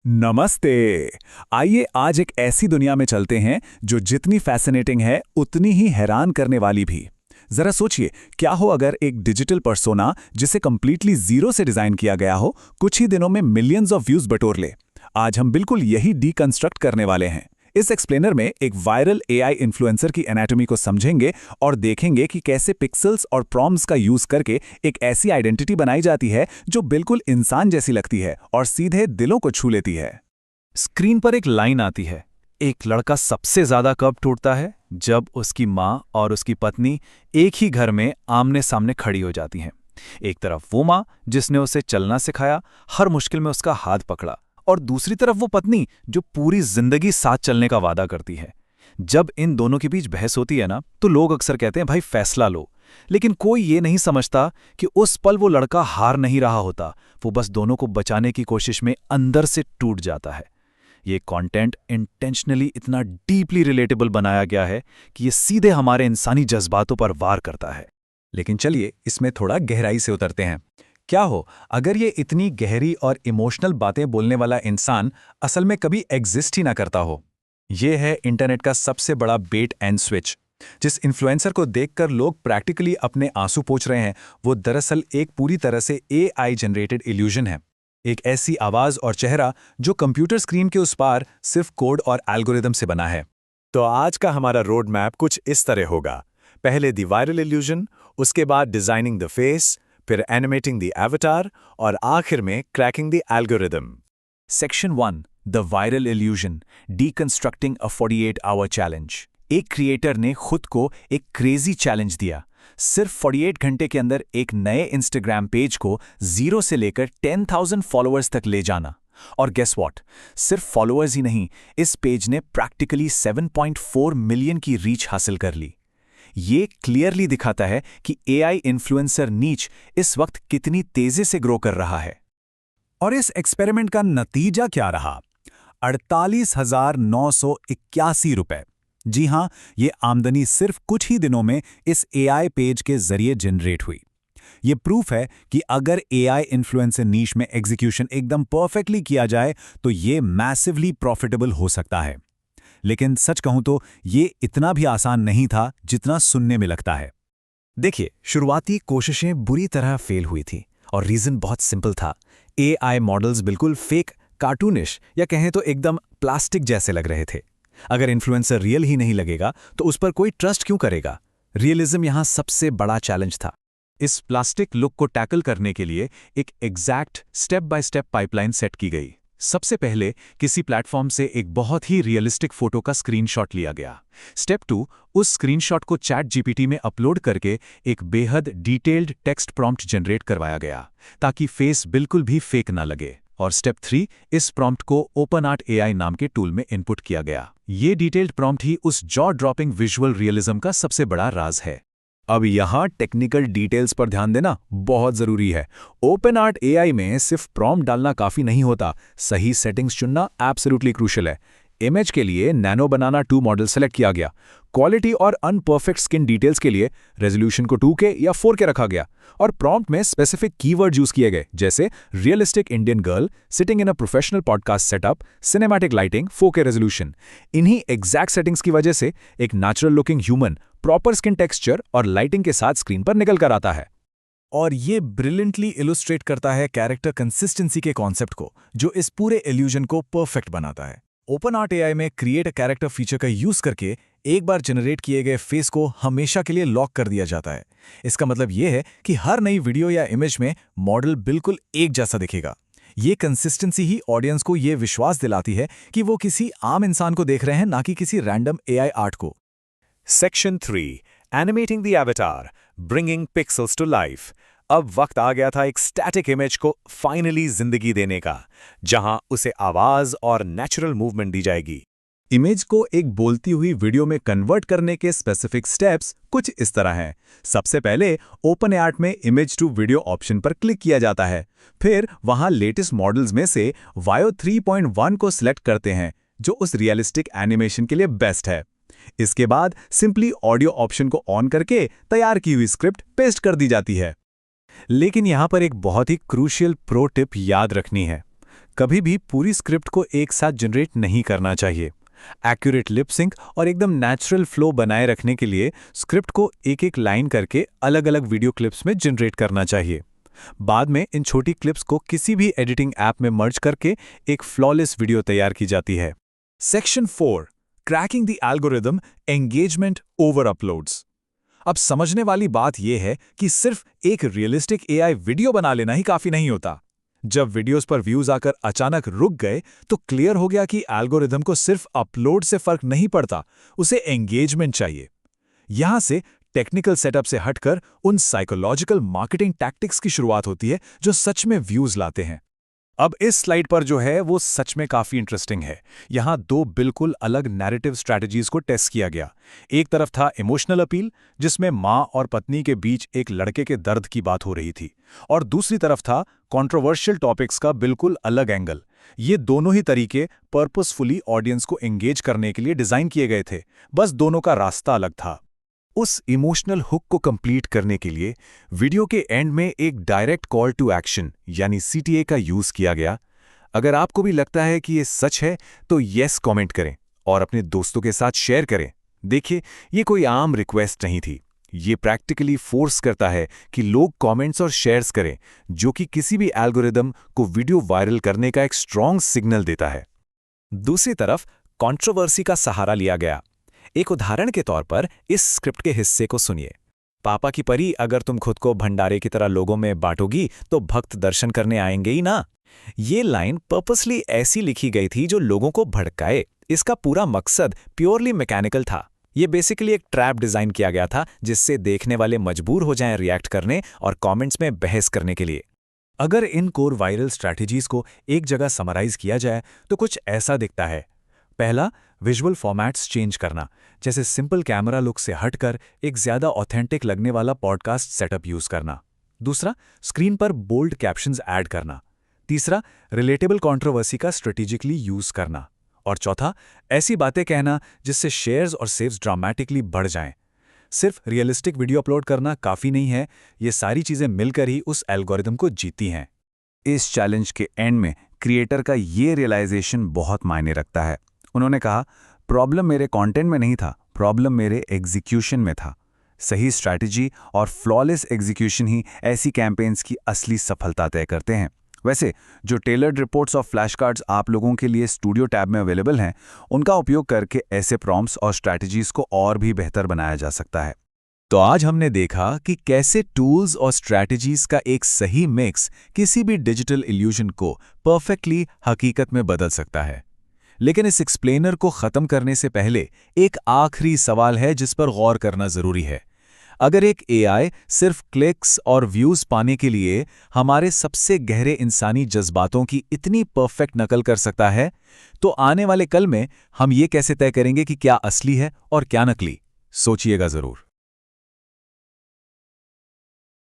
नमस्ते। आइए आज एक ऐसी दुनिया में चलते हैं जो जितनी फैसिनेटिंग है उतनी ही हैरान करने वाली भी। जरा सोचिए, क्या हो अगर एक डिजिटल पर्सोना जिसे कंप्लीटली जीरो से डिजाइन किया गया हो, कुछ ही दिनों में मिलियंस ऑफ व्यूज बटोर ले। आज हम बिल्कुल यही डीकंस्ट्रक्ट करने वाले हैं। इस एक्सप्लेनर में एक वायरल एआई इन्फ्लुएंसर की एनाटॉमी को समझेंगे और देखेंगे कि कैसे पिक्सेल्स और प्रॉम्प्ट्स का यूज करके एक ऐसी आइडेंटिटी बनाई जाती है जो बिल्कुल इंसान जैसी लगती है और सीधे दिलों को छू लेती है। स्क्रीन पर एक लाइन आती है। एक लड़का सबसे ज्यादा कब टूटता है जब उसकी माँ और उसकी पत्नी एक ही घर में आमने सामने खड़ी हो जाती हैं। एक तरफ वो माँ जिसने उसे चलना सिखाया, हर मुश्किल में उसका हाथ पकड़ा, और दूसरी तरफ वो पत्नी जो पूरी जिंदगी साथ चलने का वादा करती है। जब इन दोनों के बीच बहस होती है ना, तो लोग अक्सर कहते हैं भाई फैसला लो। लेकिन कोई ये नहीं समझता कि उस पल वो लड़का हार नहीं रहा होता, वो बस दोनों को बचाने की कोशिश में अंदर से टूट जाता है। ये कंटेंट इंटेंशनली इतना डीपली रिलेटेबल बनाया गया है कि ये सीधे हमारे इंसानी जज्बातों पर वार करता है। लेकिन चलिए इसमें थोड़ा गहराई से उतरते हैं। क्या हो अगर ये इतनी गहरी और इमोशनल बातें बोलने वाला इंसान असल में कभी एग्जिस्ट ही ना करता हो? ये है इंटरनेट का सबसे बड़ा बेट एंड स्विच। जिस इन्फ्लुएंसर को देखकर लोग प्रैक्टिकली अपने आंसू पोंछ रहे हैं, वो दरअसल एक पूरी तरह से एआई जनरेटेड इल्यूजन है। एक ऐसी आवाज और चेहरा जो कंप्यूटर स्क्रीन के उस पार सिर्फ कोड और एल्गोरिदम से बना है। तो आज का हमारा रोड मैप कुछ इस तरह होगा। पहले द वायरल इल्यूजन, उसके बाद डिजाइनिंग द फेस, फिर एनिमेटिंग द एवतार और आखिर में cracking the algorithm. Section 1, the viral illusion, deconstructing a 48 hour challenge. एक क्रिएटर ने खुद को एक क्रेजी चैलेंज दिया। सिर्फ 48 घंटे के अंदर एक नए इंस्टाग्राम पेज को 0 से लेकर 10,000 फॉलोअर्स तक ले जाना। और गेस व्हाट, सिर्फ फॉलोअर्स ही नहीं, इस पेज ने प्रैक्टिकली 7.4 मिलियन की रीच हासिल कर ली। ये क्लियरली दिखाता है कि एआई इन्फ्लुएंसर नीच इस वक्त कितनी तेजी से ग्रो कर रहा है। और इस एक्सपेरिमेंट का नतीजा क्या रहा? 48,981 रुपए। जी हां, ये आमदनी सिर्फ कुछ ही दिनों में इस एआई पेज के जरिए जनरेट हुई। ये प्रूफ है कि अगर एआई इन्फ्लुएंसर नीश में एग्जीक्यूशन एकदम परफेक्टली किया जाए तो ये मैसिवली प्रॉफिटेबल हो सकता है। लेकिन सच कहूं तो ये इतना भी आसान नहीं था जितना सुनने में लगता है। देखिए, शुरुआती कोशिशें बुरी तरह फेल हुई थी और रीजन बहुत सिंपल था। एआई मॉडल्स बिल्कुल फेक, कार्टूनिश या कहें तो एकदम प्लास्टिक जैसे लग रहे थे। अगर इन्फ्लुएंसर रियल ही नहीं लगेगा तो उस पर कोई ट्रस्ट क्यों करेगा? रियलिज्म यहां सबसे बड़ा चैलेंज था। इस प्लास्टिक लुक को टैकल करने के लिए एक exact step by step pipeline set की गई। सबसे पहले किसी प्लेटफॉर्म से एक बहुत ही रियलिस्टिक फोटो का स्क्रीनशॉट लिया गया। स्टेप 2, उस स्क्रीनशॉट को चैट जीपीटी में अपलोड करके एक बेहद डिटेल्ड टेक्स्ट प्रॉम्प्ट जनरेट करवाया गया ताकि फेस बिल्कुल भी फेक ना लगे। और स्टेप 3, इस प्रॉम्प्ट को ओपनआर्ट एआई नाम के टूल में इनपुट किया गया। ये डिटेल्ड प्रॉम्प्ट ही उस जॉ ड्रॉपिंग विजुअल रियलिज्म का सबसे बड़ा राज है। अब यहां टेक्निकल डिटेल्स पर ध्यान देना बहुत जरूरी है। ओपनआर्ट एआई में सिर्फ प्रॉम्प्ट डालना काफी नहीं होता, सही सेटिंग्स चुनना एब्सोल्युटली क्रूशियल है। इमेज के लिए नैनो बनाना 2 मॉडल सेलेक्ट किया गया। क्वालिटी और अनपरफेक्ट स्किन डिटेल्स के लिए रेजोल्यूशन को 2K या 4K रखा गया। और प्रॉम्प्ट में स्पेसिफिक कीवर्ड यूज किए गए, जैसे realistic Indian girl, sitting in a professional podcast setup, cinematic lighting, 4K resolution. इन्हीं एग्जैक्ट सेटिंग्स की वजह से एक natural looking human proper skin texture और लाइटिंग के साथ स्क्रीन पर निकल कर आता है। और ये ब्रिलियंटली इलुस्ट्रेट करता है कैरेक्टर कंसिस्टेंसी के कॉन्सेप्ट को, जो इस पूरे इल्यूजन को परफेक्ट बनाता है। ओपनआर्ट एआई में क्रिएट अ कैरेक्टर फीचर का यूज करके एक बार जनरेट किए गए फेस को हमेशा के लिए लॉक कर दिया जाता है। इसका मतलब यह है कि हर नई वीडियो या इमेज में मॉडल बिल्कुल एक जैसा दिखेगा। ये कंसिस्टेंसी ही ऑडियंस को यह विश्वास दिलाती है कि वो किसी आम इंसान को देख रहे हैं, ना कि किसी रैंडम एआई आर्ट को। Section 3, animating the avatar, bringing pixels to life. अब वक्त आ गया था एक स्टैटिक इमेज को फाइनली जिंदगी देने का, जहां उसे आवाज और नेचुरल मूवमेंट दी जाएगी। इमेज को एक बोलती हुई वीडियो में कन्वर्ट करने के स्पेसिफिक स्टेप्स कुछ इस तरह हैं। सबसे पहले ओपनआर्ट में इमेज टू वीडियो ऑप्शन पर क्लिक किया जाता है। फिर वहां लेटेस्ट मॉडल्स में से वायो 3.1 को सिलेक्ट करते हैं, जो उस रियलिस्टिक एनिमेशन के लिए बेस्ट है। इसके बाद सिंपली ऑडियो ऑप्शन को ऑन करके तैयार की हुई स्क्रिप्ट पेस्ट कर दी जाती है। लेकिन यहां पर एक बहुत ही क्रूशियल प्रो टिप याद रखनी है। कभी भी पूरी स्क्रिप्ट को एक साथ जनरेट नहीं करना चाहिए। एक्यूरेट लिप सिंक और एकदम नेचुरल फ्लो बनाए रखने के लिए स्क्रिप्ट को एक एक लाइन करके अलग अलग वीडियो क्लिप्स में जनरेट करना चाहिए। बाद में इन छोटी क्लिप्स को किसी भी एडिटिंग ऐप में मर्ज करके एक फ्लॉलेस वीडियो तैयार की जाती है। Section 4, cracking the algorithm, engagement over uploads. अब समझने वाली बात यह है कि सिर्फ एक रियलिस्टिक एआई वीडियो बना लेना ही काफी नहीं होता। जब वीडियोस पर व्यूज आकर अचानक रुक गए तो क्लियर हो गया कि एल्गोरिदम को सिर्फ अपलोड से फर्क नहीं पड़ता, उसे एंगेजमेंट चाहिए। यहां से टेक्निकल सेटअप से हटकर उन साइकोलॉजिकल मार्केटिंग टैक्टिक्स की शुरुआत होती है जो सच में व्यूज लाते हैं। अब इस स्लाइड पर जो है वो सच में काफी इंटरेस्टिंग है। यहां दो बिल्कुल अलग नैरेटिव स्ट्रैटेजीज को टेस्ट किया गया। एक तरफ था इमोशनल अपील, जिसमें मां और पत्नी के बीच एक लड़के के दर्द की बात हो रही थी, और दूसरी तरफ था कंट्रोवर्शियल टॉपिक्स का बिल्कुल अलग एंगल। ये दोनों ही तरीके पर्पसफुली ऑडियंस को एंगेज करने के लिए डिजाइन किए गए थे, बस दोनों का रास्ता अलग था। उस इमोशनल हुक को कंप्लीट करने के लिए वीडियो के एंड में एक डायरेक्ट कॉल टू एक्शन यानी CTA का यूज किया गया। अगर आपको भी लगता है कि ये सच है तो येस कमेंट करें और अपने दोस्तों के साथ शेयर करें। देखिए, ये कोई आम रिक्वेस्ट नहीं थी, ये प्रैक्टिकली फोर्स करता है कि लोग कमेंट्स और शेयर्स करें, जो कि किसी भी एल्गोरिदम को वीडियो वायरल करने का एक स्ट्रॉन्ग सिग्नल देता है। दूसरी तरफ कंट्रोवर्सी का सहारा लिया गया। एक उदाहरण के तौर पर इस स्क्रिप्ट के हिस्से को सुनिए। पापा की परी, अगर तुम खुद को भंडारे की तरह लोगों में बांटोगी तो भक्त दर्शन करने आएंगे ही ना। ये लाइन पर्पसली ऐसी लिखी गई थी जो लोगों को भड़काए। इसका पूरा मकसद प्योरली मैकेनिकल था। ये बेसिकली एक ट्रैप डिजाइन किया गया था जिससे देखने वाले मजबूर हो जाएं रिएक्ट करने और कमेंट्स में बहस करने के लिए। अगर इन कोर वायरल स्ट्रैटेजीज को एक जगह समराइज किया जाए तो कुछ ऐसा दिखता है। पहला, विजुअल फॉर्मेट्स चेंज करना, जैसे सिंपल कैमरा लुक से हटकर एक ज्यादा ऑथेंटिक लगने वाला पॉडकास्ट सेटअप यूज करना। दूसरा, स्क्रीन पर बोल्ड कैप्शंस ऐड करना। तीसरा, रिलेटेबल कंट्रोवर्सी का स्ट्रेटेजिकली यूज करना। और चौथा, ऐसी बातें कहना जिससे शेयर्स और सेव्स ड्रामेटिकली बढ़ जाएं। सिर्फ रियलिस्टिक वीडियो अपलोड करना काफी नहीं है, ये सारी चीजें मिलकर ही उस एल्गोरिदम को जीती हैं। इस चैलेंज के एंड में क्रिएटर का ये रियलाइजेशन बहुत मायने रखता है। उन्होंने कहा, प्रॉब्लम मेरे कंटेंट में नहीं था, प्रॉब्लम मेरे एग्जीक्यूशन में था। सही स्ट्रैटेजी और फ्लॉलेस एग्जीक्यूशन ही ऐसी कैंपेन्स की असली सफलता तय करते हैं। वैसे जो टेलर्ड रिपोर्ट्स और फ्लैश कार्ड्स आप लोगों के लिए स्टूडियो टैब में अवेलेबल हैं, उनका उपयोग करके ऐसे प्रॉम्प्ट्स और स्ट्रैटेजीज को और भी बेहतर बनाया जा सकता है। तो आज हमने देखा कि कैसे टूल्स और स्ट्रैटेजीज का एक सही मिक्स किसी भी डिजिटल इल्यूजन को परफेक्टली हकीकत में बदल सकता है। लेकिन इस एक्सप्लेनर को खत्म करने से पहले एक आखिरी सवाल है जिस पर गौर करना जरूरी है। अगर एक AI सिर्फ क्लिक्स और व्यूज पाने के लिए हमारे सबसे गहरे इंसानी जज्बातों की इतनी परफेक्ट नकल कर सकता है, तो आने वाले कल में हम ये कैसे तय करेंगे कि क्या असली है और क्या नकली? सोचिएगा जरूर।